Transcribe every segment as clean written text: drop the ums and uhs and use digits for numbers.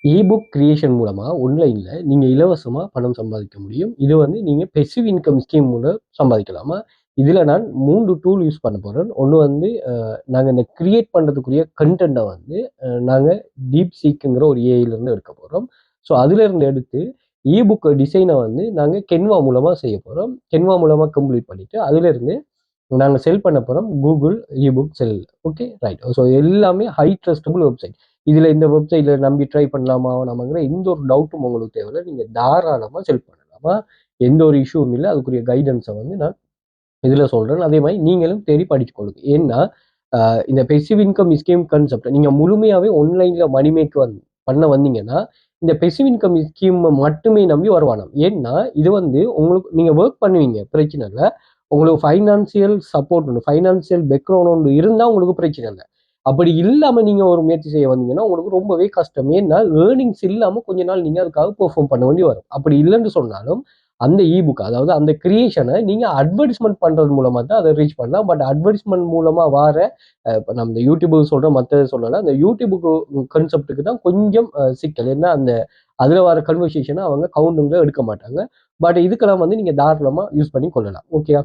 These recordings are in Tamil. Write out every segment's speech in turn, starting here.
இபுக் கிரியேஷன் மூலமா ஆன்லைன்ல நீங்க இலவசமா பணம் சம்பாதிக்க முடியும். இது வந்து நீங்க பெசிவ் இன்கம் ஸ்கீம் மூலம் சம்பாதிக்கலாமா? இதுல நான் 3 டூல் யூஸ் பண்ண போறேன். ஒண்ணு வந்து நாங்க இந்த கிரியேட் பண்றதுக்குரிய கன்டென்ட்ட வந்து நாங்க டீப் சீக்ங்கிற ஒரு ஏஐல இருந்து எடுக்க போறோம். ஸோ அதுல இருந்து எடுத்து இபுக் டிசைனை வந்து நாங்க கென்வா மூலமா செய்ய போறோம். கென்வா மூலமா கம்ப்ளீட் பண்ணிட்டு அதுல இருந்து நாங்க செல் பண்ண போறோம் Google ebook sell. Okay right. So எல்லாமே ஹை ட்ரஸ்டபுள் வெப்சைட். இதுல இந்த வெப்சைட்ல நம்பி ட்ரை பண்ணலாமா வேணாமாங்கிற எந்த ஒரு டவுட்டும் உங்களுக்கு தேவையில்லை. நீங்க தாராளமா செல் பண்ணலாமா, எந்த ஒரு இஷ்யூவும் இல்லை. அதுக்குரிய கைடன்ஸை வந்து நான் இதுல சொல்றேன். அதே மாதிரி நீங்களும் தேடி படிச்சுக்கொள்ளுங்க. ஏன்னா இந்த பெசிவ் இன்கம் ஸ்கீம் கான்செப்ட் நீங்க முழுமையாவே ஆன்லைன்ல மணி மேக் பண்ண வந்தீங்கன்னா இந்த பெசிவ் இன்கம் ஸ்கீம் மட்டுமே நம்பி வருவானாம். ஏன்னா இது வந்து உங்களுக்கு நீங்க ஒர்க் பண்ணுவீங்க பிரச்சனை இல்லை. உங்களுக்கு ஃபைனான்சியல் சப்போர்ட் ஒன்று, ஃபைனான்சியல் பேக்ரவுண்ட் ஒன்று இருந்தால் உங்களுக்கு பிரச்சனை இல்லை. அப்படி இல்லாமல் நீங்கள் ஒரு முயற்சி செய்ய வந்தீங்கன்னா உங்களுக்கு ரொம்பவே கஷ்டம். ஏன்னா ஏர்னிங்ஸ் இல்லாமல் கொஞ்ச நாள் நீங்கள் அதுக்காக பெர்ஃபார்ம் பண்ண வேண்டி வரும். அப்படி இல்லைன்னு சொன்னாலும் அந்த இபுக் அதாவது அந்த கிரியேஷனை நீங்கள் அட்வர்டைஸ்மெண்ட் பண்ணுறது மூலமாக தான் அதை ரீச் பண்ணலாம். பட் அட்வர்டைஸ்மெண்ட் மூலமாக வர இப்போ நம்ம இந்த யூடியூபுக்கு சொல்கிற மற்ற சொல்லலாம். அந்த யூடியூபுக்கு கான்செப்டுக்கு தான் கொஞ்சம் சிக்கல். ஏன்னா அந்த அதில் வர கன்வர்சேஷனை அவங்க கவுண்டிங்கில் எடுக்க மாட்டாங்க. பட் இதுக்கெல்லாம் வந்து நீங்கள் தாராளமாக யூஸ் பண்ணி கொள்ளலாம். ஓகே.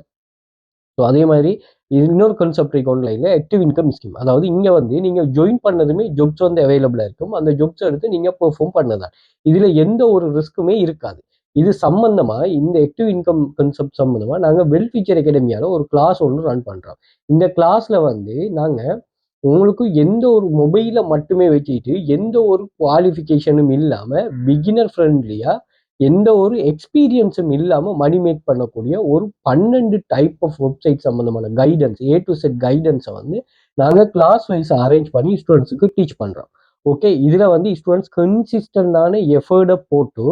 ஸோ அதே மாதிரி இன்னொரு கான்செப்ட் இருக்கு ஆன்லைனில் ஆக்டிவ் இன்கம் ஸ்கீம். அதாவது இங்கே வந்து நீங்கள் ஜாயின் பண்ணதுமே ஜொப்ஸ் வந்து அவைலபிளாக இருக்கும். அந்த ஜொப்ஸ் எடுத்து நீங்கள் பெர்ஃபார்ம் பண்ணதான். இதில் எந்த ஒரு ரிஸ்க்குமே இருக்காது. இது சம்பந்தமாக இந்த ஆக்டிவ் இன்கம் கான்செப்ட் சம்பந்தமாக நாங்கள் வெல் ஃபியூச்சர் அகாடமியால் ஒரு கிளாஸ் ஒன்று ரன் பண்ணுறோம். இந்த கிளாஸில் வந்து நாங்கள் உங்களுக்கு எந்த ஒரு மொபைலை மட்டுமே வச்சுட்டு எந்த ஒரு குவாலிஃபிகேஷனும் இல்லாமல் பிகினர் ஃப்ரெண்ட்லியாக எந்த ஒரு எக்ஸ்பீரியன்ஸும் இல்லாமல் மணி மேக் பண்ணக்கூடிய ஒரு 12 டைப் ஆஃப் வெப்சைட் சம்மந்தமான கைடன்ஸ் A to Z கைடன்ஸை வந்து நாங்கள் கிளாஸ் வைஸ் அரேஞ்ச் பண்ணி ஸ்டூடெண்ட்ஸுக்கு டீச் பண்ணுறோம். ஓகே. இதில் வந்து ஸ்டூடெண்ட்ஸ் கன்சிஸ்டண்டான எஃபர்டை போட்டு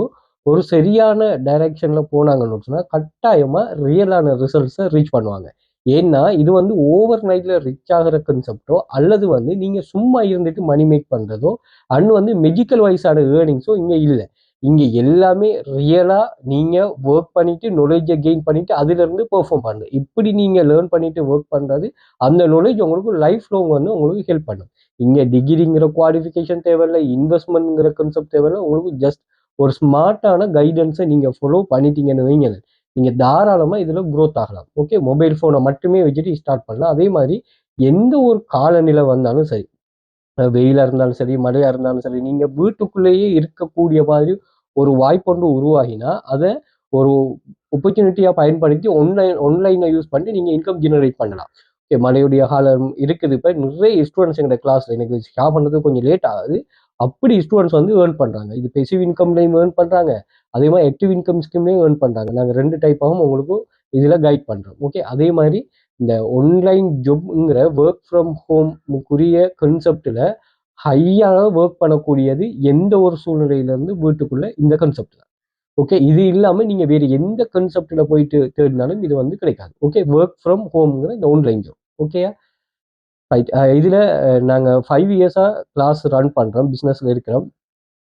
ஒரு சரியான டைரக்ஷனில் போனாங்கன்னு சொன்னால் கட்டாயமாக ரியலான ரிசல்ட்ஸை ரீச் பண்ணுவாங்க. ஏன்னா இது வந்து ஓவர் நைட்ல ரிச் ஆகிற கன்செப்டோ அல்லது வந்து நீங்கள் சும்மா இருந்துட்டு மணி மேக் பண்ணுறதோ அண்ட் வந்து மெஜிக்கல் வைஸான ஏர்னிங்ஸோ இங்கே இல்லை. இங்கே எல்லாமே ரியலாக நீங்கள் ஒர்க் பண்ணிட்டு நாலேஜை கெயின் பண்ணிட்டு அதுலேருந்து பெர்ஃபார்ம் பண்ணுறது. இப்படி நீங்கள் லேர்ன் பண்ணிட்டு ஒர்க் பண்ணுறது அந்த நாலேஜ் உங்களுக்கு லைஃப் லாங் வந்து உங்களுக்கு ஹெல்ப் பண்ணும். இங்கே டிகிரிங்கிற குவாலிஃபிகேஷன் தேவையில்லை, இன்வெஸ்ட்மெண்ட்ங்கிற கான்செப்ட் தேவையில்லை. உங்களுக்கு ஜஸ்ட் ஒரு ஸ்மார்ட்டான கைடன்ஸை நீங்கள் ஃபாலோ பண்ணிட்டீங்கன்னு வைங்க, நீங்கள் தாராளமாக இதில் க்ரோத் ஆகலாம். ஓகே. மொபைல் ஃபோனை மட்டுமே வச்சுட்டு ஸ்டார்ட் பண்ணலாம். அதே மாதிரி எந்த ஒரு காலநிலை வந்தாலும் சரி, வெயிலாக இருந்தாலும் சரி, மழையாக இருந்தாலும் சரி, நீங்கள் வீட்டுக்குள்ளேயே இருக்கக்கூடிய மாதிரி ஒரு வாய்ப்பொன்று உருவாகினா அதை ஒரு ஆப்பர்ச்சுனிட்டியாக பயன்படுத்தி ஆன்லைனை யூஸ் பண்ணி நீங்கள் இன்கம் ஜெனரேட் பண்ணலாம். ஓகே. மழையுடைய காலம் இருக்குது. இப்போ நிறைய ஸ்டூடெண்ட்ஸ் எங்களோட கிளாஸில் எனக்கு ஷேர் பண்ணுறது கொஞ்சம் லேட் ஆகுது. அப்படி ஸ்டூடெண்ட்ஸ் வந்து ஏர்ன் பண்ணுறாங்க. இது பெசிவ் இன்கம்லையும் ஏர்ன் பண்ணுறாங்க, அதே மாதிரி ஆக்டிவ் இன்கம் ஸ்கீம்லையும் ஏர்ன் பண்ணுறாங்க. நாங்கள் 2 டைப்பாகவும் உங்களுக்கு இதில் கைட் பண்ணுறோம். ஓகே. அதே மாதிரி இந்த ஆன்லைன் ஜாப்ங்கிற ஒர்க் ஃப்ரம் ஹோமுக்குரிய கான்செப்டில் ஹையாக ஒர்க் பண்ணக்கூடியது எந்த ஒரு சூழ்நிலையிலேருந்து வீட்டுக்குள்ளே இந்த கான்செப்ட் தான். ஓகே. இது இல்லாமல் நீங்கள் வேறு எந்த கான்செப்டில் போயிட்டு தேடினாலும் இது வந்து கிடைக்காது. ஓகே. ஒர்க் ஃப்ரம் ஹோம்ங்கிற இந்த ஆன்லைன் ஜாப். ஓகேயா ரைட். இதில் நாங்கள் 5 இயர்ஸாக கிளாஸ் ரன் பண்ணுறோம், பிஸ்னஸில் இருக்கிறோம்.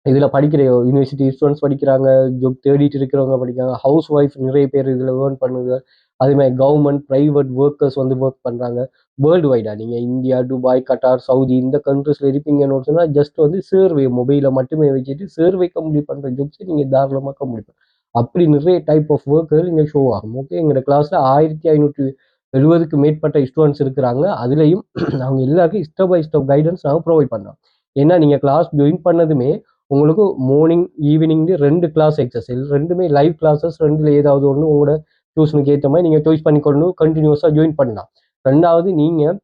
இதில் படிக்கிற யூனிவர்சிட்டி ஸ்டூடெண்ட்ஸ் படிக்கிறாங்க, ஜாப் தேடிட்டு இருக்கிறவங்க படிக்கிறாங்க, ஹவுஸ் ஒய்ஃப் நிறைய பேர் இதில் ஏர்ன் பண்ணுங்க. அதே மாதிரி கவர்மெண்ட் ப்ரைவேட் ஒர்க்கர்ஸ் வந்து ஒர்க் பண்ணுறாங்க. வேர்ல்டு வைடாக நீங்கள் இந்தியா, துபாய், கட்டார், சவுதி இந்த கண்ட்ரிஸில் இருப்பீங்கன்னு சொன்னால் ஜஸ்ட் வந்து சர்வே மொபைலை மட்டுமே வச்சுட்டு சர்வே கம்ப்ளீட் பண்ணுற ஜாப்ஸை நீங்கள் தாராளமாக கம்ப்ளீட் பண்ணலாம். அப்படி நிறைய டைப் ஆஃப் ஒர்க்குகள் இங்கே ஷோ ஆகும். ஓகே. எங்களோட கிளாஸில் 1570க்கு மேற்பட்ட ஸ்டூடெண்ட்ஸ் இருக்கிறாங்க. அதுலேயும் அவங்க எல்லாருக்கும் ஸ்டெப் பை ஸ்டெப் கைடன்ஸ் நாங்கள் ப்ரொவைட் பண்ணுறோம். ஏன்னா நீங்கள் கிளாஸ் ஜாயின் பண்ணதுமே உங்களுக்கு மார்னிங் ஈவினிங் 2 கிளாஸ் எக்ஸசைஸ், ரெண்டுமே லைவ் கிளாஸஸ். ரெண்டுல ஏதாவது ஒன்று உங்களோட டியூஷனுக்கு ஏற்ற மாதிரி நீங்கள் சாய்ஸ் பண்ணிக்கொண்டு கண்டினியூஸாக ஜாயின் பண்ணலாம். ரெண்டாவது நீங்கள்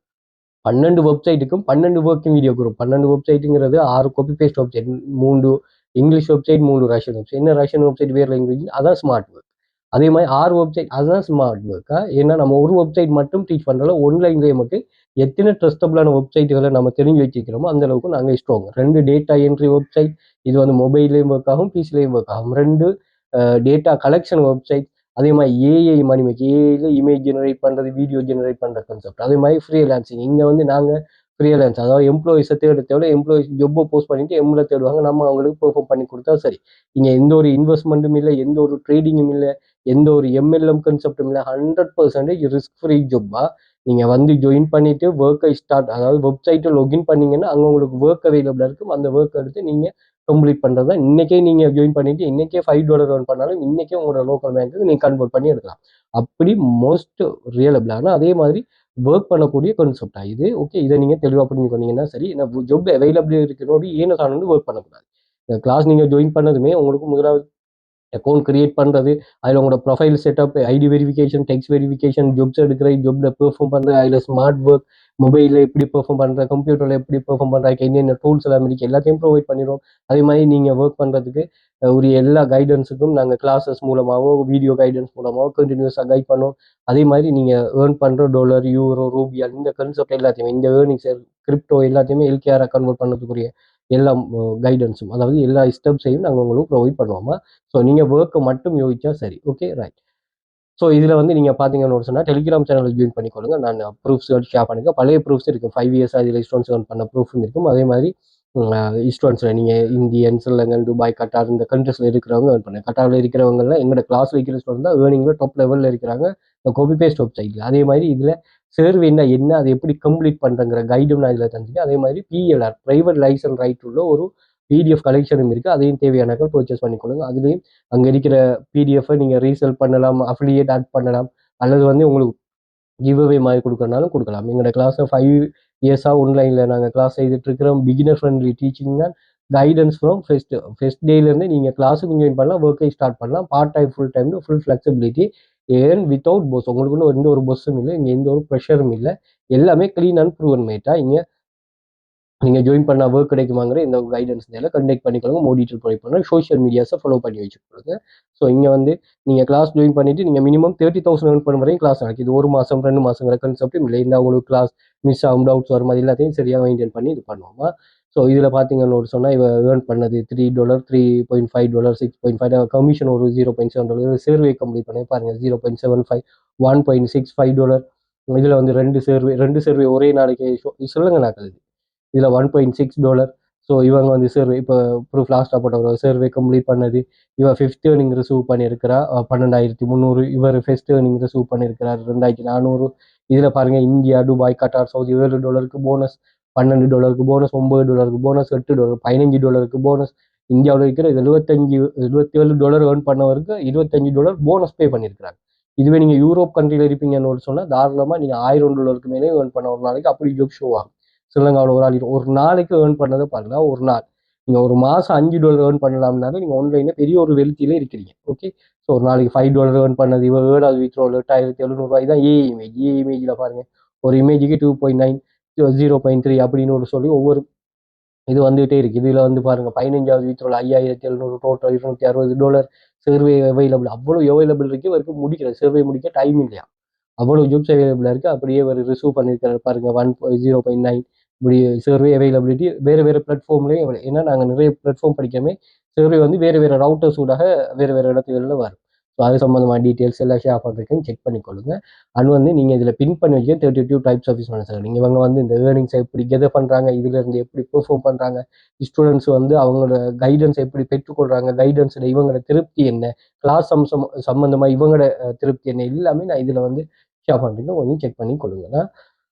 12 வெப்சைட்டுக்கும் 12 ஒர்க்கிங் வீடியோ குரூப். 12 வெப்சைட்டுங்கிறது 6 copy paste website, 3 English website, 3 Russian website. என்ன ரஷ்யன் வெப்சைட் வேறு லாங்குவேஜ், அதான் ஸ்மார்ட் ஒர்க். அதே மாதிரி 6 வெப்சைட், அதுதான் ஸ்மார்ட் ஒர்க்கா. ஏன்னா நம்ம ஒரு வெப்சைட் மட்டும் டீச் பண்ணுறோம். ஆன்லைன்லேயே நமக்கு எத்தனை ட்ரஸ்டபுளான வெப்சைட்டுகளை நம்ம தெரிஞ்சு வச்சுக்கிறோமோ அந்த அளவுக்கு நாங்கள் ஸ்ட்ராங். 2 டேட்டா என்ட்ரி வெப்சைட், இது வந்து மொபைல்லையும் ஒர்க் ஆகும், பிசிலையும் ஒர்க் ஆகும். 2 டேட்டா கலெக்ஷன் வெப்சைட். அதே மாதிரி ஏஐ மணி மேக், ஏஐல இமேஜ் ஜெனரேட் பண்ணுறது, வீடியோ ஜெனரேட் பண்ணுற கான்செப்ட். அதே மாதிரி ஃப்ரீலான்சிங். இங்கே வந்து நாங்கள் ஃப்ரீலான்ஸ், அதாவது எம்ப்ளாயிஸை தேட எம்ப்ளாயிஸ் ஜொப்பை போஸ்ட் பண்ணிட்டு எம்ல தேடுவாங்க, நம்ம அவங்களுக்கு பெர்ஃபார்ம் பண்ணி கொடுத்தா சரி. இங்கே எந்த ஒரு இன்வெஸ்ட்மெண்ட்டும் இல்லை, எந்த ஒரு ட்ரேடிங்கும் இல்லை, எந்த ஒரு எம்எல்எம் கான்செப்டும் இல்லை. 100% ரிஸ்க் ஃப்ரீ ஜொப்பா நீங்கள் வந்து ஜாயின் பண்ணிட்டு ஒர்க்கை ஸ்டார்ட், அதாவது வெப்சைட்டை லாகின் பண்ணீங்கன்னா அங்கே உங்களுக்கு ஒர்க் அவைலபிளாக இருக்கும். அந்த ஒர்க் எடுத்து நீங்கள் கம்ப்ளீட் பண்ணுறது தான். இன்றைக்கே நீங்கள் ஜாயின் பண்ணிவிட்டு இன்றைக்கே $5 earn பண்ணாலும் இன்றைக்கே உங்களோட லோக்கல் பேங்க்குக்கு நீங்கள் கன்வெர்ட் பண்ணி எடுக்கலாம். அப்படி மோஸ்ட் ரியலபிளான அதே மாதிரி ஒர்க் பண்ணக்கூடிய கான்செப்டா இது. ஓகே, இதை நீங்கள் தெளிவாக புரிஞ்சுக்கொண்டீங்கன்னா சரி. ஏன்னா ஜாப் அவைலபிள் இருக்கிறோடு ஏனோ சார்ந்து ஒர்க் பண்ணக்கூடாது. கிளாஸ் நீங்கள் ஜாயின் பண்ணதுமே உங்களுக்கு முதலாவது அக்கௌண்ட் கிரியேட் பண்ணுறது, அதில் உங்களோட profile setup, ID verification, text verification, jobs எடுக்கிற, ஜாப்ல பெர்ஃபார்ம் பண்ணுற, அதில் ஸ்மார்ட் ஒர்க், மொபைலில் எப்படி பெர்ஃபார்ம் பண்ணுற, கம்ப்யூட்டரில் எப்படி பெர்ஃபார்ம் பண்ணுறாங்க, என்னென்ன டூல்ஸ் எல்லாம் இருக்கு எல்லாத்தையும் ப்ரொவைட் பண்ணிடுவோம். அதே மாதிரி நீங்கள் ஒர்க் பண்ணுறதுக்கு ஒரு எல்லா கைடன்ஸுக்கும் நாங்கள் கிளாஸஸ் மூலமாகவோ வீடியோ கைடன்ஸ் மூலமாகவோ கண்டினியூஸாக கைட் பண்ணுவோம். அதே மாதிரி நீங்கள் ஏர்ன் பண்ணுற $, யூரோ, ரூபியா இந்த கான்செப்ட் எல்லாத்தையுமே, இந்த ஏர்னிங்ஸ், கிரிப்டோ எல்லாத்தையுமே எல்கேஆராக கன்வெர்ட் பண்ணுறதுக்குரிய எல்லா கைடன்ஸும், அதாவது எல்லா ஸ்டெப்ஸையும் நாங்கள் உங்களுக்கு ப்ரொவைட் பண்ணுவோமா. ஸோ நீங்கள் ஒர்க்கை மட்டும் யோசிச்சா சரி. Okay, right. ஸோ இதில் வந்து நீங்கள் பார்த்தீங்கன்னு சொன்னால் டெலிகிராம் சேனல் ஜாயின் பண்ணிக்கொள்ளுங்க. நான் ப்ரூஃப்ஸ் ஷேர் பண்ணிக்க பழைய ப்ரூஃப்ஸ் இருக்கும். 5 years அதில் ஸ்டூடெண்ட்ஸ் ஏர்ன் பண்ண ப்ரூஃபும் இருக்கும். அதே மாதிரி ஸ்டூடெண்ட்ஸில் நீங்கள் இந்தியன், ஸ்ரீலங்கன், துபாய், கட்டார் இந்த கண்ட்ரீஸில் இருக்கிறவங்க ஏர்ன் பண்ண, கட்டாரில் இருக்கிறவங்கலாம் எங்களோட கிளாஸில் இருக்கிற ஸ்டூடெண்ட் தான் ஏர்னிங்கில் டாப் லெவலில் இருக்கிறாங்க காப்பி பேஸ்ட் வெப்சைட்டில். அதே மாதிரி இதில் சர்வேன்னா என்ன, அதை எப்படி கம்ப்ளீட் பண்ணுறங்கிற கைடும் நான் இதில் தந்துருக்கேன். அதே மாதிரி PLR ப்ரைவேட் லைசன்ஸ் ரைட் உள்ள ஒரு PDF கலெக்ஷனும் இருக்குது. அதையும் தேவையானாக்கள் பர்ச்சேஸ் பண்ணிக்கொள்ளுங்க. அதுலேயும் அங்கே இருக்கிற PDF-ஐ நீங்கள் ரீசேல் பண்ணலாம், அஃபிலியேட் ஆட் பண்ணலாம், அல்லது வந்து உங்களுக்கு கிவ்அவே மாதிரி கொடுக்கறனாலும் கொடுக்கலாம். எங்களோட கிளாஸை 5 years-ஆக ஆன்லைனில் நாங்கள் கிளாஸ் செய்துட்டு இருக்கிறோம். பிகினர் ஃப்ரெண்ட்லி டீச்சிங் தான். கைடன்ஸ் ஃப்ரம் ஃபர்ஸ்ட் டேலேருந்து நீங்கள் கிளாஸுக்கு ஜாயின் பண்ணலாம், ஒர்க்கை ஸ்டார்ட் பண்ணலாம். Part time, full time, full flexibility, ஏன் வித்தவுட் பொஸ். உங்களுக்குன்னு எந்த ஒரு பொஸ்ஸும் இல்லை, இங்கே எந்த ஒரு ப்ரெஷரும் இல்லை. எல்லாமே க்ளீன் அண்ட் ப்ரூவன் மேட்டா. இங்கே நீங்கள் ஜாயின் பண்ண ஒர்க் கிடைக்குமாங்கிற இந்த கைடன்ஸ் இதெல்லாம் கண்டெக்ட் பண்ணிக்கொள்ளுங்க. மோர் டீட்டெயில் ப்ரொவைட் பண்ணுறேன். சோஷியல் மீடியாஸை ஃபாலோ பண்ணி வச்சுக்கொள்ளுங்க. ஸோ இங்கே வந்து நீங்கள் கிளாஸ் ஜாயின் பண்ணிவிட்டு நீங்கள் மினிமம் 30,000 earn பண்ண வரையும் கிளாஸ் நடக்குது. இது 1 மாதம் 2 மாதங்கிற கன்செப்டும் இல்லை. இந்த உங்களுக்கு கிளாஸ் மிஸ் ஆகும், டவுட்ஸ் வரும், அது எல்லாத்தையும் சரியாக மெயின்டைன் பண்ணி இது பண்ணுவோமா. ஸோ இதில் பார்த்தீங்கன்னு சொன்னால் இவ ஏர்ன் பண்ணது $3, $3.5, $6.5 கமிஷன் ஒரு $0.7 சர்வே கம்ப்ளீட் பண்ணி பாருங்கள். $0.75, $1.65. இதில் வந்து ரெண்டு சர்வே ஒரே நாளைக்கு சொல்லுங்க நாக்கள். இதில் $1.6. ஸோ இவங்க வந்து சர்வே இப்போ ப்ரூஃப் லாஸ்ட்டாக போட்ட சர்வே கம்ப்ளீட் பண்ணது. இவன் 5th earning ரிசீவ் பண்ணியிருக்கிறா 12,300. இவர் ஃபர்ஸ்ட் earning ரிசீவ் பண்ணியிருக்கிறார் 2,400. இதில் பாருங்கள், India, Dubai, Qatar, Saudi $7 bonus, $12 bonus, $9 bonus, $8, $15 bonus. இந்தியாவில் இருக்கிற $77 ஏர்ன் பண்ணவருக்கு $25 போனஸ் பே பண்ணியிருக்கிறாங்க. இதுவே நீங்கள் யூரோப் கண்ட்ரியில் இருப்பீங்கன்னு சொன்னால் தாராளமாக நீங்கள் $1,000 மேலே ஏர்ன் பண்ண ஒரு நாளைக்கு அப்படி ஜாப் ஷோ ஆகும். ஸ்ரீலங்காவில் ஒரு நாளைக்கு ஏர்ன் பண்ணதை பாருங்க. ஒரு நாள் நீங்கள் ஒரு மாதம் $5 ஏர்ன் பண்ணலாம்னாலும் நீங்கள் ஆன்லைனில் பெரிய ஒரு வெல்த்திலே இருக்கிறீங்க. ஓகே, ஸோ ஒரு நாளைக்கு $5 ஏர்ன் பண்ணது இவ 7வது வித்ரோல் 8,700 தான். இமேஜில் பாருங்கள், ஒரு இமேஜுக்கு 2.9, 0.3 அப்படின்னு சொல்லி ஒவ்வொரு இது வந்துகிட்டே இருக்குது. இதில் வந்து பாருங்கள், 15வது வித்ரோல் 5,700, டோட்டல் $260. சர்வே அவைலபிள், அவ்வளோ அவைலபிள் இருக்குது. வரைக்கும் முடிக்கிற சர்வே முடிக்க டைம் இல்லையா, அவ்வளோ ஜாப்ஸ் அவைலபிளாக இருக்குது. அப்படியே ஒரு ரிசீவ் பண்ணியிருக்காரு பாருங்கள் 0.9. இப்படி சர்வே அவைலபிலிட்டி வேறு பிளாட்ஃபார்ம்லேயும். ஏன்னா நாங்கள் நிறைய பிளாட்ஃபார்ம் படிக்காமல் சர்வே வந்து வேறு ரவுட்டர்ஸ் ஊடாக வேறு இடத்துல வரும். ஸோ அது சம்மந்தமான டீட்டெயில்ஸ் எல்லாம் ஷேர் பண்ணுறதுக்கு செக் பண்ணிக்கொள்ளுங்க. அது வந்து நீங்கள் இதில் பின் பண்ணி வச்சுக்க 32 டைப்ஸ் ஆஃப் பிஸ்னஸ். நீங்கள் இவங்க வந்து இந்த ஏர்னிங்ஸை எப்படி கெதர் பண்ணுறாங்க, இதிலேருந்து எப்படி பெர்ஃபார்ம் பண்ணுறாங்க, ஸ்டூடெண்ட்ஸ் வந்து அவங்களோட கைடன்ஸ் எப்படி பெற்றுக்கொள்கிறாங்க, கைடன்ஸில் இவங்களோட திருப்தி என்ன, கிளாஸ் சம்மந்தமாக இவங்களோட திருப்தி என்ன, எல்லாமே நான் இதில் வந்து ஷேர் பண்ணுறீங்க. கொஞ்சம் செக் பண்ணி கொடுங்க.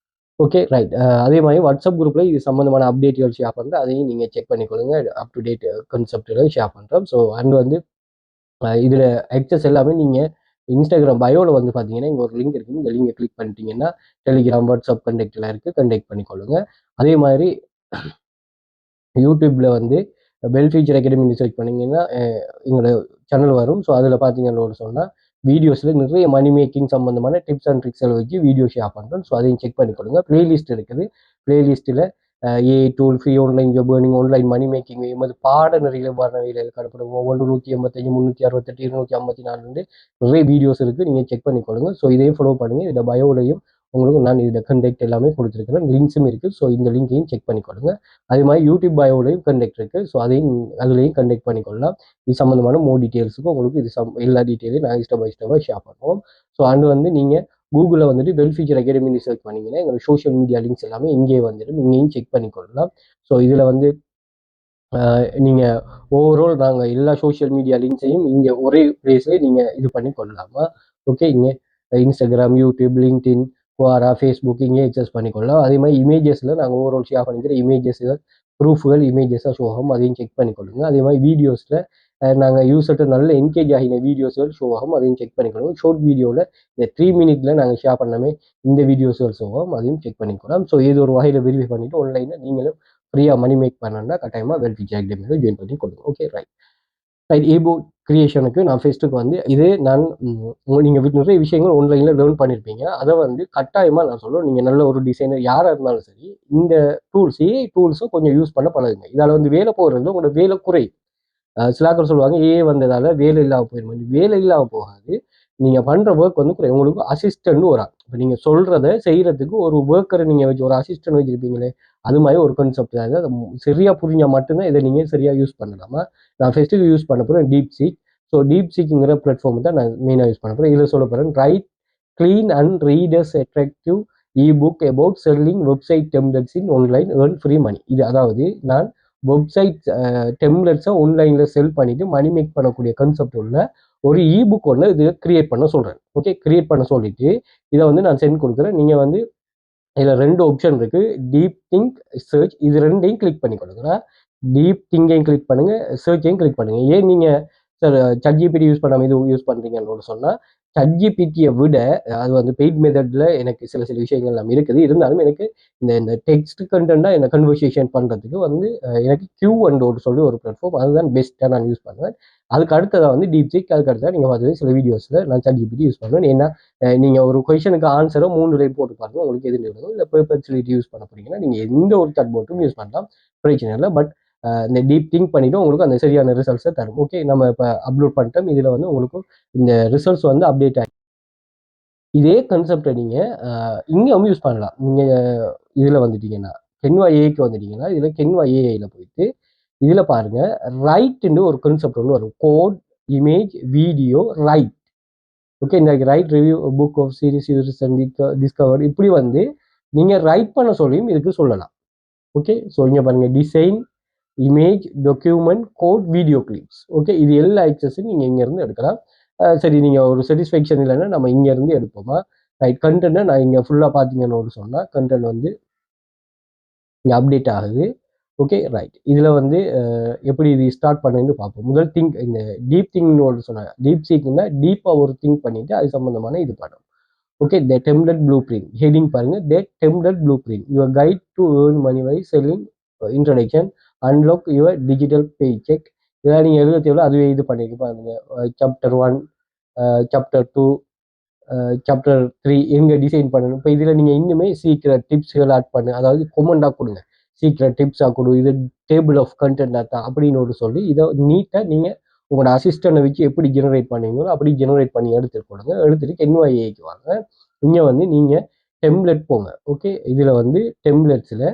Okay, right. அதே மாதிரி வாட்ஸ்அப் குரூப்பில் இது சம்மந்தமான அப்டேட்டுகள் ஷேர் பண்ணுறேன். அதையும் நீங்கள் செக் பண்ணிக்கொள்ளுங்க. அப் டு டேட் கான்செப்டுகளை ஷேர் பண்ணுறோம். ஸோ அண்ட் வந்து இதில் ஆக்சஸ் எல்லாமே நீங்கள் இன்ஸ்டாகிராம் பயோவில் வந்து பார்த்தீங்கன்னா இங்கே ஒரு லிங்க் இருக்குது. இந்த லிங்கை கிளிக் பண்ணிட்டீங்கன்னா டெலிகிராம், வாட்ஸ்அப் கண்டெக்டில் இருக்குது. கண்டெக்ட் பண்ணிக்கொள்ளுங்க. அதே மாதிரி யூடியூப்பில் வந்து பெல் ஃபியூச்சர் அகாடமி சர்ச் பண்ணிங்கன்னா எங்களோட சேனல் வரும். ஸோ அதில் பார்த்தீங்கன்னு சொன்னால் வீடியோஸில் நிறைய மணி மேக்கிங் சம்மந்தமான டிப்ஸ் அண்ட் ட்ரிக்ஸை வச்சு வீடியோ ஷேர் பண்ணுறோம். ஸோ அதையும் செக் பண்ணிக்கொள்ளுங்க. பிளேலிஸ்ட் இருக்குது. பிளேலிஸ்ட்டில் tool, free online job, earning, online money making, எமது பாடநெறியில் வகையில் கடப்படும் ஒவ்வொன்று 185, 368, 254 நிறைய வீடியோஸ் இருக்குது. நீங்கள் செக் பண்ணிக்கொள்ளுங்க. ஸோ இதையும் ஃபாலோ பண்ணுங்கள். இதில் பயோலையும் உங்களுக்கு நான் இதில் கண்டெக்ட் எல்லாமே கொடுத்துருக்கிறேன். லிங்க்ஸும் இருக்குது. ஸோ இந்த லிங்கையும் செக் பண்ணிக்கொள்ளுங்க. அதே மாதிரி யூடியூப் பயோலையும் கண்டெக்ட் இருக்குது. ஸோ அதுலேயும் கண்டெக்ட் பண்ணிக்கொள்ளலாம். இது சம்மந்தமான மோர் டீட்டெயில்ஸுக்கும் உங்களுக்கு இது எல்லா டீட்டெயிலையும் நான் ஸ்டெப் பை ஸ்டெப்பாக ஷேர் பண்ணுவோம். ஸோ அண்ட் வந்து நீங்கள் கூகுளில் வந்துட்டு பெல் ஃபியூச்சர் அகாடமி சர்ச் பண்ணிங்கன்னா எங்களோட சோஷியல் மீடியா லிங்க்ஸ் எல்லாமே இங்கே வந்துடும். இங்கேயும் செக் பண்ணிக்கொள்ளலாம். ஸோ இதில் வந்து நீங்கள் ஓவரால் நாங்கள் எல்லா சோஷியல் மீடியா லிங்க்ஸையும் இங்கே ஒரே பிளேஸில் நீங்கள் இது பண்ணி கொள்ளலாமா. ஓகே, இங்கே Instagram, YouTube, LinkedIn, Quora, Facebook இங்கே அக்சஸ் பண்ணிக்கொள்ளலாம். அதே மாதிரி இமேஜஸில் நாங்கள் ஓவரால் ஷேர் பண்ணிக்கிற இமேஜஸ்கள் ப்ரூஃப்கள் இமேஜஸாக ஷோ ஆகும், அதையும் செக் பண்ணிக்கொள்ளுங்க. அதே மாதிரி வீடியோஸில் நாங்கள் யூஸர்கிட்ட நல்ல என்கேஜ் ஆகின வீடியோஸ்கள் ஷோ ஆகும், அதையும் செக் பண்ணிக்கொள்ளுங்க. ஷார்ட் வீடியோவில் இந்த 3 மினிட்ல நாங்கள் ஷேர் பண்ணாமே இந்த வீடியோஸ்கள் ஷோ ஆகும், அதையும் செக் பண்ணிக்கலாம். ஸோ இது ஒரு வகையில் வெரிஃபை பண்ணிவிட்டு ஆன்லைனில் நீங்களும் ஃப்ரீயாக மணி மேக் பண்ணணும்னா கட்டாயமாக வெல்ஃபிக் அகாடமியில் ஜாயின் பண்ணி கொடுங்க. Okay right. இபுக் கிரியேஷனுக்கு நான் ஃபேஸ்ட்டுக்கு வந்து இது நான் நீங்கள் நிறைய விஷயங்கள் ஆன்லைனில் லேர்ன் பண்ணியிருப்பீங்க. அதை வந்து கட்டாயமாக நான் சொல்லுவேன், நீங்கள் நல்ல ஒரு டிசைனர் யாராக இருந்தாலும் சரி இந்த டூல்ஸ் ஏஐ டூல்ஸும் கொஞ்சம் யூஸ் பண்ண பழகுங்க. இதால் வந்து வேலை போகிறது உங்களோட வேலை குறையும். சிலாக்கள் சொல்லுவாங்க ஏஐ வந்ததால் வேலை இல்லாமல் போயிடும். வேலை இல்லாமல் போகாது, நீங்கள் பண்ணுற ஒர்க் வந்து குறையும். உங்களுக்கு அசிஸ்டன்ட் ஒரு இப்போ நீங்கள் சொல்கிறத செய்கிறதுக்கு ஒரு ஒர்க்கரை நீங்கள் வச்சு ஒரு அசிஸ்டன்ட் வச்சுருப்பீங்களே, அது மாதிரி ஒரு கான்செப்ட் தான். அதை சரியாக புரிஞ்சால் மட்டும்தான் இதை நீங்கள் சரியாக யூஸ் பண்ணலாமா. நான் ஃபஸ்ட்டுக்கு யூஸ் பண்ண போகிறேன் டீப் சீக். ஸோ டீப் சீக்குங்கிற பிளாட்ஃபார்ம் தான் நான் மெயினாக யூஸ் பண்ண போகிறேன். இதில் சொல்ல போகிறேன் write clean and readers attractive ebook about selling website templates in online earn free money. இது அதாவது நான் வெப்சைட் டெம்ப்ளேட்ஸை ஆன்லைனில் செல் பண்ணிவிட்டு மணி மேக் பண்ணக்கூடிய கான்செப்ட் உள்ள ஒரு இபுக் ஒன்று இது கிரியேட் பண்ண சொல்கிறேன். ஓகே, கிரியேட் பண்ண சொல்லிட்டு இதை வந்து நான் சென்ட் கொடுக்குறேன். நீங்கள் வந்து இதில் 2 ஆப்ஷன் இருக்குது, டீப் திங்க், சர்ச். இது ரெண்டையும் கிளிக் பண்ணி கொடுக்குறா. டீப் திங்கையும் கிளிக் பண்ணுங்கள், சர்ச்சையும் கிளிக் பண்ணுங்கள். ஏன் நீங்கள் சார் ChatGPT யூஸ் பண்ணாமல் இது யூஸ் பண்ணுறீங்கன்னு சொன்னால், ChatGPTயை விட அது வந்து பெய்ட் மெத்தடில் எனக்கு சில விஷயங்கள் எல்லாம் இருக்குது. இருந்தாலும் எனக்கு இந்த டெக்ஸ்ட் கண்டென்ட்டாக என்ன கன்வர்சேஷன் பண்ணுறதுக்கு வந்து எனக்கு Q&A சொல்லி ஒரு பிளாட்ஃபார்ம், அதுதான் பெஸ்ட்டாக நான் யூஸ் பண்ணுவேன். அதுக்கு அடுத்ததாக வந்து டீப் சீக், அதுக்கு அடுத்ததாக நீங்கள் பார்த்து சில வீடியோஸில் நான் ChatGPT யூஸ் பண்ணுவேன். ஏன்னா நீங்கள் ஒரு கொஷனுக்கு ஆன்சரை 3 லைன் போட்டு பாருங்கள், உங்களுக்கு எது வேணும். இல்லை பெர்ப்ளெக்ஸிட்டி யூஸ் பண்ண போறீங்கன்னா நீங்கள் எந்த ஒரு சாட் போட்டும் யூஸ் பண்ணலாம், பிரச்சனை இல்லை. பட் இந்த டீப் திங்க் பண்ணிவிட்டு உங்களுக்கு அந்த சரியான ரிசல்ட்ஸை தரும். ஓகே, நம்ம இப்போ அப்லோட் பண்ணிட்டோம். இதில் வந்து உங்களுக்கு இந்த ரிசல்ட்ஸ் வந்து அப்டேட் ஆகி இதே கான்செப்டை நீங்கள் இங்கேயும் யூஸ் பண்ணலாம். நீங்கள் இதில் வந்துட்டீங்கன்னா கென்வா ஏஐக்கு வந்துட்டீங்கன்னா இதில் கென்வா ஏஐயில் போயிட்டு இதில் பாருங்கள் ரைட்டுன்னு ஒரு கான்செப்ட் ஒன்று வரும், code image video write. Okay, இந்த write review book of series users and discover இப்படி வந்து நீங்கள் ரைட் பண்ண சொல்லியும் இதுக்கு சொல்லலாம். ஓகே, ஸோ இங்கே பாருங்கள் design image document code video clips. Okay, இது எல்லா ஆக்சஸும் நீங்கள் இங்கேருந்து எடுக்கலாம். சரி, நீங்கள் ஒரு சாட்டிஸ்ஃபேக்ஷன் இல்லைன்னா நம்ம இங்கேருந்து எடுப்போமா. ரைட், கண்டென்ட்டை நான் இங்கே ஃபுல்லாக பார்த்தீங்கன்னு சொன்னால் கண்டென்ட் வந்து இங்கே அப்டேட் ஆகுது. ஓகே ரைட், இதில் வந்து எப்படி இது ஸ்டார்ட் பண்ணுன்னு பார்ப்போம். முதல் திங்க் இந்த டீப் திங்க்னு ஒன்று சொன்னாங்க. டீப் சீக்னா டீப்பாக ஒரு திங்க் பண்ணிவிட்டு அது சம்மந்தமான இது பண்ணும். Okay, the template blueprint heading பாருங்கள், the template blueprint your guide to earn money by selling introduction unlock your digital paycheck. இதெல்லாம் நீங்கள் எழுத தேவை, அதுவே இது பண்ணியிருக்கு பாருங்க. சாப்டர் 1, சாப்டர் 2, சாப்டர் 3 எங்கே டிசைன் பண்ணணும். இப்போ இதில் நீங்கள் இன்னுமே சீக்கிரம் டிப்ஸ்கள் ஆட் பண்ணு, அதாவது கொமெண்டாக கொடுங்க, சீக்கிரம் டிப்ஸாக கொடு, இது டேபிள் ஆஃப் கண்டென்ட் தான் அப்படின்னு ஒரு சொல்லி இதை நீட்டாக நீங்கள் உங்களோட அசிஸ்டண்ட்டை வச்சு எப்படி ஜெனரேட் பண்ணீங்களோ அப்படி ஜெனரேட் பண்ணி எடுத்துக்கொடுங்க. எடுத்துட்டு கென்வாஏக்கு வாங்க. இங்கே வந்து நீங்கள் டெம்ப்ளேட் போங்க. ஓகே, இதில் வந்து டெம்ப்ளேட்ஸில்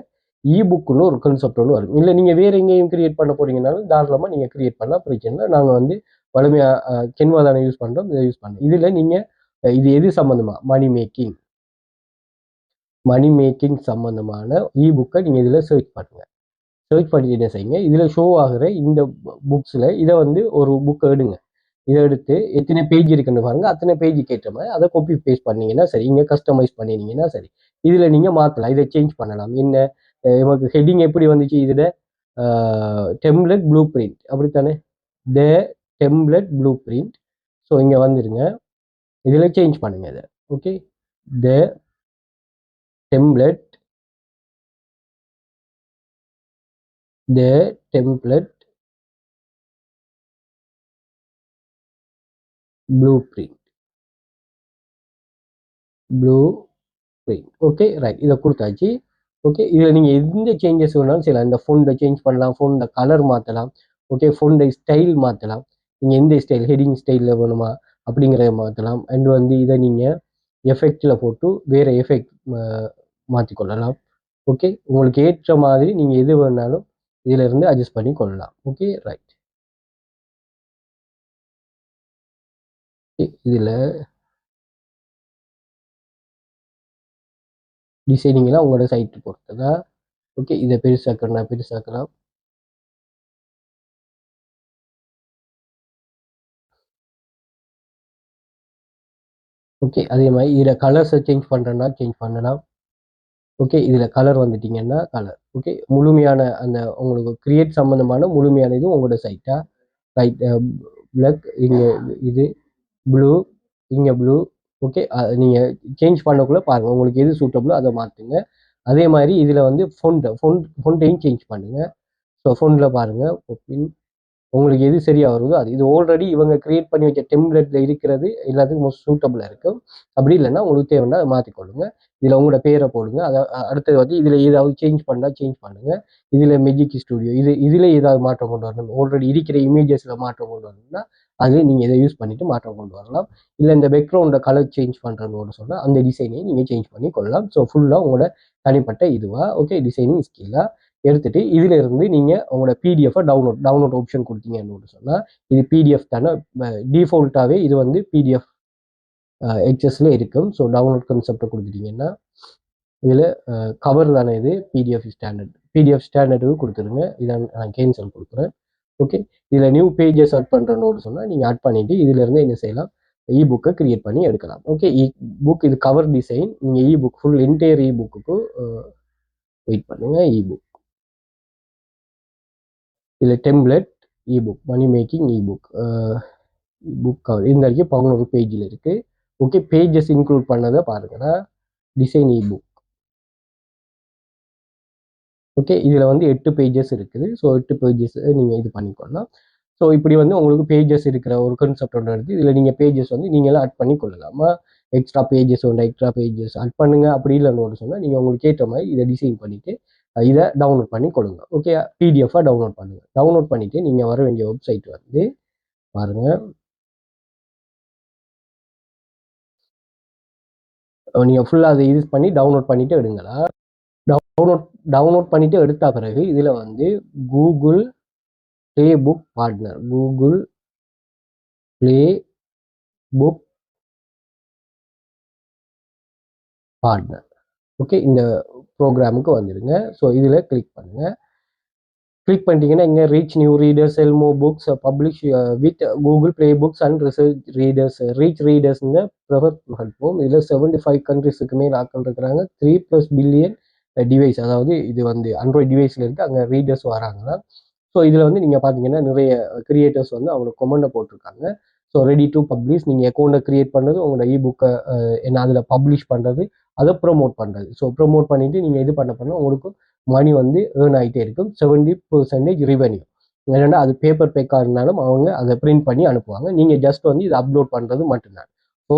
இபுக்குன்னு ஒரு கான்செப்ட் ஒன்று வரும். இல்லை நீங்கள் வேறு எங்கேயும் கிரியேட் பண்ண போறீங்கனாலும் தாராளமாக நீங்கள் கிரியேட் பண்ணலாம், பிரச்சனை இல்லை. நாங்கள் வந்து வலிமையாக கென்வா தானே யூஸ் பண்ணுறோம், இதை யூஸ் பண்ணுறோம். இதில் நீங்கள் இது எது சம்மந்தமாக மணி மேக்கிங் சம்மந்தமான இபுக்கை நீங்கள் இதில் சர்ச் பண்ணுங்கள். சர்ச் பண்ணிட்டு என்ன செய்யுங்க, இதில் ஷோ ஆகிற இந்த புக்ஸில் இதை வந்து ஒரு புக்கை எடுங்க. இதை எடுத்து எத்தனை பேஜ் இருக்குன்னு பாருங்கள், அத்தனை பேஜுக்கு ஏற்ற மாதிரி அதை காப்பி பேஸ்ட் பண்ணீங்கன்னா சரி, இங்கே கஸ்டமைஸ் பண்ணினீங்கன்னா சரி. இதில் நீங்கள் மாற்றலாம், இதை சேஞ்ச் பண்ணலாம். என்ன நமக்கு ஹெட்டிங் எப்படி வந்துச்சு, இதில் டெம்ப்ளேட் ப்ளூ பிரிண்ட் அப்படித்தானே, த டெம்ப்ளேட் ப்ளூ பிரிண்ட். ஸோ இங்கே வந்துடுங்க, இதில் சேஞ்ச் பண்ணுங்க இதை. Okay, the template blue print. Okay right, இதை கொடுத்தாச்சு. ஓகே, இதில் நீங்கள் எந்த சேஞ்சஸ் வேணாலும் செய்யலாம். இந்த ஃபோண்டை சேஞ்ச் பண்ணலாம், ஃபோண்டை கலர் மாற்றலாம். ஓகே, ஃபோண்டை ஸ்டைல் மாற்றலாம். நீங்கள் எந்த ஸ்டைல் ஹெட்டிங் ஸ்டைலில் வேணுமா அப்படிங்கிறத மாற்றலாம். அண்ட் வந்து இதை நீங்கள் எஃபெக்டில் போட்டு வேறு எஃபெக்ட் மாற்றிக்கொள்ளலாம். ஓகே, உங்களுக்கு ஏற்ற மாதிரி நீங்கள் எது வேணாலும் இதில் இருந்து அட்ஜஸ்ட் பண்ணி கொள்ளலாம். ஓகே ரைட், இதில் டிசைனிங்லாம் உங்களோட சைட்டு பொறுத்ததா. ஓகே, இதை பெருசாக்கலாம். ஓகே, அதே மாதிரி இதில் கலர்ஸை சேஞ்ச் பண்ணுறேன்னா சேஞ்ச் பண்ணலாம். ஓகே, இதில் கலர் வந்துட்டிங்கன்னா கலர். ஓகே, முழுமையான அந்த உங்களுக்கு கிரியேட் சம்மந்தமான முழுமையான இது உங்களோட சைட்டா ரைட். பிளாக் இங்கே இது ப்ளூ, இங்கே ப்ளூ. ஓகே, நீங்கள் சேஞ்ச் பண்ணக்குள்ளே பாருங்கள் உங்களுக்கு எது சூட்டபுளோ அதை மாற்றுங்க. அதே மாதிரி இதில் வந்து ஃபொண்ட்டையும் சேஞ்ச் பண்ணுங்கள். ஸோ ஃபோனில் பாருங்கள் உங்களுக்கு எது சரியாக வருதோ அது. இது ஆல்ரெடி இவங்க கிரியேட் பண்ணி வச்ச டெம்ப்ளேட்டில் இருக்கிறது எல்லாத்துக்கும் மோஸ்ட் சூட்டபுளாக இருக்கும். அப்படி இல்லைன்னா உங்களுக்கு தேவைன்னா அதை மாற்றிக்கொள்ளுங்க. இதில் உங்களோட பேரை போடுங்க. அதை அடுத்தது வந்து இதில் ஏதாவது சேஞ்ச் பண்ணால் சேஞ்ச் பண்ணுங்கள். இதில் மெஜிக் ஸ்டுடியோ இதில் ஏதாவது மாற்றம் கொண்டு வரணும், ஆல்ரெடி இருக்கிற இமேஜஸில் மாற்றம் கொண்டு வரணும்னா அது நீங்கள் இதை யூஸ் பண்ணிவிட்டு மாற்றம் கொண்டு வரலாம். இல்லை இந்த பேக்ரவுண்டை கலர் சேஞ்ச் பண்ணுறதுன்னு சொன்னால் அந்த டிசைனையும் நீங்கள் சேஞ்ச் பண்ணி கொள்ளலாம். ஸோ ஃபுல்லாக உங்களோட தனிப்பட்ட இதுவாக ஓகே டிசைனிங் ஸ்கில்லாக எடுத்துட்டு இதில் இருந்து நீங்கள் உங்களோட பிடிஎஃபை டவுன்லோட் ஆப்ஷன் கொடுத்தீங்கன்னு சொன்னால் இது பிடிஎஃப் தானே டிஃபால்ட்டாகவே இது வந்து பிடிஎஃப் ஹெச்எஸ்ல இருக்கும். ஸோ டவுன்லோட் கன்செப்டை கொடுத்துட்டீங்கன்னா இதில் கவர் தானே இது பிடிஎஃப் ஸ்டாண்டர்டுக்கு கொடுத்துருங்க. இதை நான் கேன்சல் கொடுக்குறேன். ஓகே, இதில் நியூ பேஜஸ் ஆட் பண்ணுறேன்னு சொன்னால் நீங்கள் ஆட் பண்ணிவிட்டு இதிலேருந்து என்ன செய்யலாம், புக்கை கிரியேட் பண்ணி எடுக்கலாம். ஓகே, புக் இது கவர் டிசைன். நீங்கள் புக் ஃபுல் என்டையர் புக்குக்கு வெயிட் பண்ணுங்கள். புக் இதில் template book money making book cover இந்த வரைக்கும் 11 பேஜில் இருக்குது. ஓகே, பேஜஸ் இன்க்ளூட் பண்ணதை பாருங்கன்னா டிசைன் புக். ஓகே, இதில் வந்து 8 பேஜஸ் இருக்குது. ஸோ 8 பேஜஸ் நீங்கள் இது பண்ணிக்கொள்ளலாம். ஸோ இப்படி வந்து உங்களுக்கு பேஜஸ் இருக்கிற ஒரு கான்செப்ட் ஒன்று இருக்குது. இதில் நீங்கள் பேஜஸ் வந்து நீங்களாம் ஆட் பண்ணி கொள்ளலாமா, எக்ஸ்ட்ரா பேஜஸ் ஆட் பண்ணுங்க. அப்படி இல்லைன்னு சொன்னால் நீங்கள் உங்களுக்கு ஏற்ற மாதிரி இதை டிசைன் பண்ணிவிட்டு இதை டவுன்லோட் பண்ணி கொடுங்க. ஓகே, பிடிஎஃபாக டவுன்லோட் பண்ணுங்கள். டவுன்லோட் பண்ணிவிட்டு நீங்கள் வர வேண்டிய வெப்சைட் வந்து பாருங்கள். நீங்கள் ஃபுல்லாக அதை யூஸ் பண்ணி டவுன்லோட் பண்ணிவிட்டு எடுங்களா. டவுன்லோட் பண்ணிவிட்டு எடுத்த பிறகு இதில் வந்து Google play book partner, Google play book partner. Okay, இந்த ப்ரோக்ராமுக்கு வந்துடுங்க. ஸோ இதில் கிளிக் பண்ணுங்கள். கிளிக் பண்ணிட்டீங்கன்னா இங்கே reach new readers, sell more books, publish with Google Play Books and research readers. Reach ரீடர்ஸ்ன்னு ப்ரிஃபர் பண்ணுவோம். இதில் 75 கண்ட்ரிஸுக்கு மேல் ஆட்கள் இருக்கிறாங்க. 3+ பில்லியன் டிவைஸ், அதாவது இது வந்து ஆண்ட்ராய்ட் டிவைஸில் இருக்குது, அங்கே ரீடர்ஸ் வராங்கன்னா. ஸோ இதில் வந்து நீங்கள் பார்த்தீங்கன்னா நிறைய கிரியேட்டர்ஸ் வந்து அவங்களுக்கு கொமெண்டை போட்டிருக்காங்க. ஸோ ரெடி டு பப்ளிஷ், நீங்கள் அக்கௌண்ட்டை கிரியேட் பண்ணுறது, உங்களோட புக்கை என்ன அதில் பப்ளிஷ் பண்ணுறது, அதை ப்ரொமோட் பண்ணுறது. ஸோ ப்ரொமோட் பண்ணிவிட்டு நீங்கள் இது பண்ண உங்களுக்கு மணி வந்து ஏர்ன் ஆகிட்டே இருக்கும். 70% ரெவென்யூ. ஏன்னா அது பேப்பர் பேக்காக இருந்தாலும் அவங்க அதை பிரிண்ட் பண்ணி அனுப்புவாங்க. நீங்கள் ஜஸ்ட் வந்து இதை அப்லோட் பண்ணுறது மட்டும்தான். So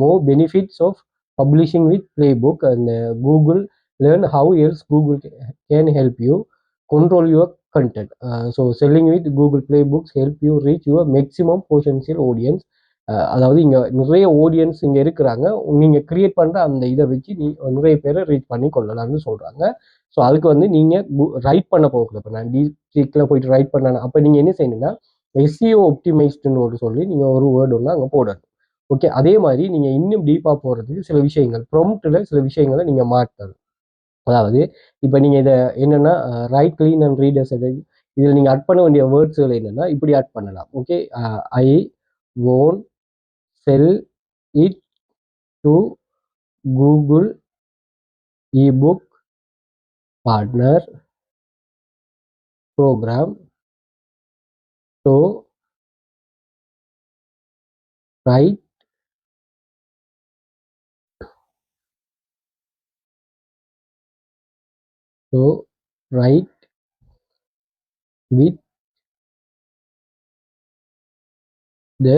more benefits of publishing with Play Book அந்த Google learn how else Google can help you control your content. So selling with Google Play Books help you reach your maximum potential audience. அதாவது இங்கே நிறைய ஆடியன்ஸ் இங்கே இருக்கிறாங்க. நீங்கள் கிரியேட் பண்ணுற அந்த இதை வச்சு நிறைய பேரை ரீச் பண்ணி கொள்ளலாம்னு சொல்கிறாங்க. ஸோ அதுக்கு வந்து நீங்கள் ரைட் பண்ண போகல. இப்போ நான் டிஸ்ட்ரிக்டில் போயிட்டு ரைட் பண்ணேன். அப்போ நீங்கள் என்ன செய்யணும்னா SEO ஒப்டிமைஸ்டுன்னு சொல்லி நீங்கள் ஒரு வேர்டு ஒன்று அங்கே போடணும். ஓகே, அதே மாதிரி நீங்கள் இன்னும் டீப்பாக போகிறதுக்கு சில விஷயங்கள் ப்ரொம்ப்டில் சில விஷயங்களை நீங்கள் மாற்றணும். அதாவது இப்போ நீங்கள் இதை என்னென்னா ரைட் க்ளீன் அண்ட் ரீடர்ஸ் இதில் நீங்கள் ஆட் பண்ண வேண்டிய வேர்ட்ஸுகள் என்னென்னா இப்படி ஆட் பண்ணலாம். Okay, I own sell it to Google book partner program so right with the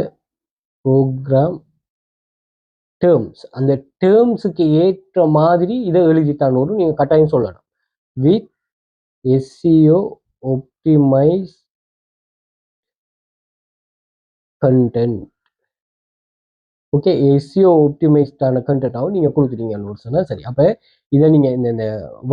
program terms. அந்த டேர்ம்ஸுக்கு ஏற்ற மாதிரி இதை எழுதித்தான் வரும். நீங்கள் கட்டாயம் சொல்லணும். With SEO optimize content. Okay, SEO ஒப்டிமைஸ்டான கண்டென்ட்டாகவும் நீங்கள் கொடுத்துட்டீங்கன்னு சொன்னால் சரி. அப்போ இதை நீங்கள் இந்த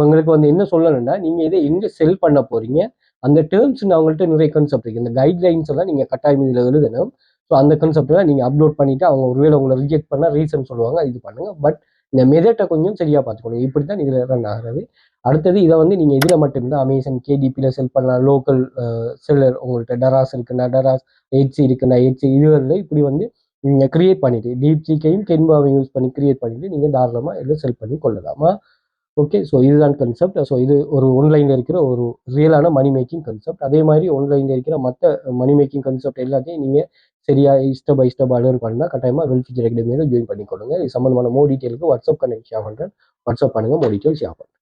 உங்களுக்கு வந்து என்ன சொல்லணும்னா நீங்கள் இதை எங்கே செல் பண்ண போகிறீங்க, அந்த டேர்ம்ஸ் அவங்கள்ட்ட நிறைய கான்செப்ட் இருக்குது. இந்த கைட்லைன்ஸ் எல்லாம் நீங்கள் கட்டாயம் இதில் எழுதணும். ஸோ அந்த கான்செப்ட்லாம் நீங்கள் அப்லோட் பண்ணிவிட்டு அவங்க ஒருவேளை உங்களை ரிஜெக்ட் பண்ணால் ரீசன் சொல்லுவாங்க, இது பண்ணுங்கள். பட் இந்த மெதட்டை கொஞ்சம் சரியாக பார்த்துக்கணும். இப்படி தான் இதில் ரன் ஆகிறது. அடுத்தது இதை வந்து நீங்கள் இதில் மட்டும்தான் அமேசான் KDPயில் செல் பண்ணலாம். லோக்கல் செல்லர் உங்கள்கிட்ட டராஸ் இருக்குன்னா டராஸ், HC இருக்குன்னா HC, இதுகளில் இப்படி வந்து நீங்கள் கிரியேட் பண்ணிவிட்டு டீப்சீக்கையும் கென்வாவையும் யூஸ் பண்ணி கிரியேட் பண்ணிவிட்டு நீங்கள் தாராளமாக இதில் செல் பண்ணி கொள்ளலாமா. ஓகே, ஸோ இதுதான் கன்செப்ட். ஸோ இது ஒரு ஆன்லைனில் இருக்கிற ஒரு ரியலான மணி மேக்கிங் கன்செப்ட். அதே மாதிரி ஆன்லைனில் இருக்கிற மற்ற மணி மேக்கிங் கன்செப்ட் எல்லாத்தையும் நீங்கள் சரியாக ஸ்டெப் பை ஸ்டெப் லேர்ன் பண்ணால் கட்டாயமாக வெல்ஃபிச்சர் அகாடமியில் ஜாயின் பண்ணிக்கொள்ளுங்க. இது சம்மந்தமான மோர் டீட்டெயிலுக்கு வாட்ஸ்அப் கனெக்ட் ஷேர் பண்ணுறேன். வாட்ஸ்அப் பண்ணுங்கள், மோர் டீட்டெயில் ஷேர் பண்ணுறேன்.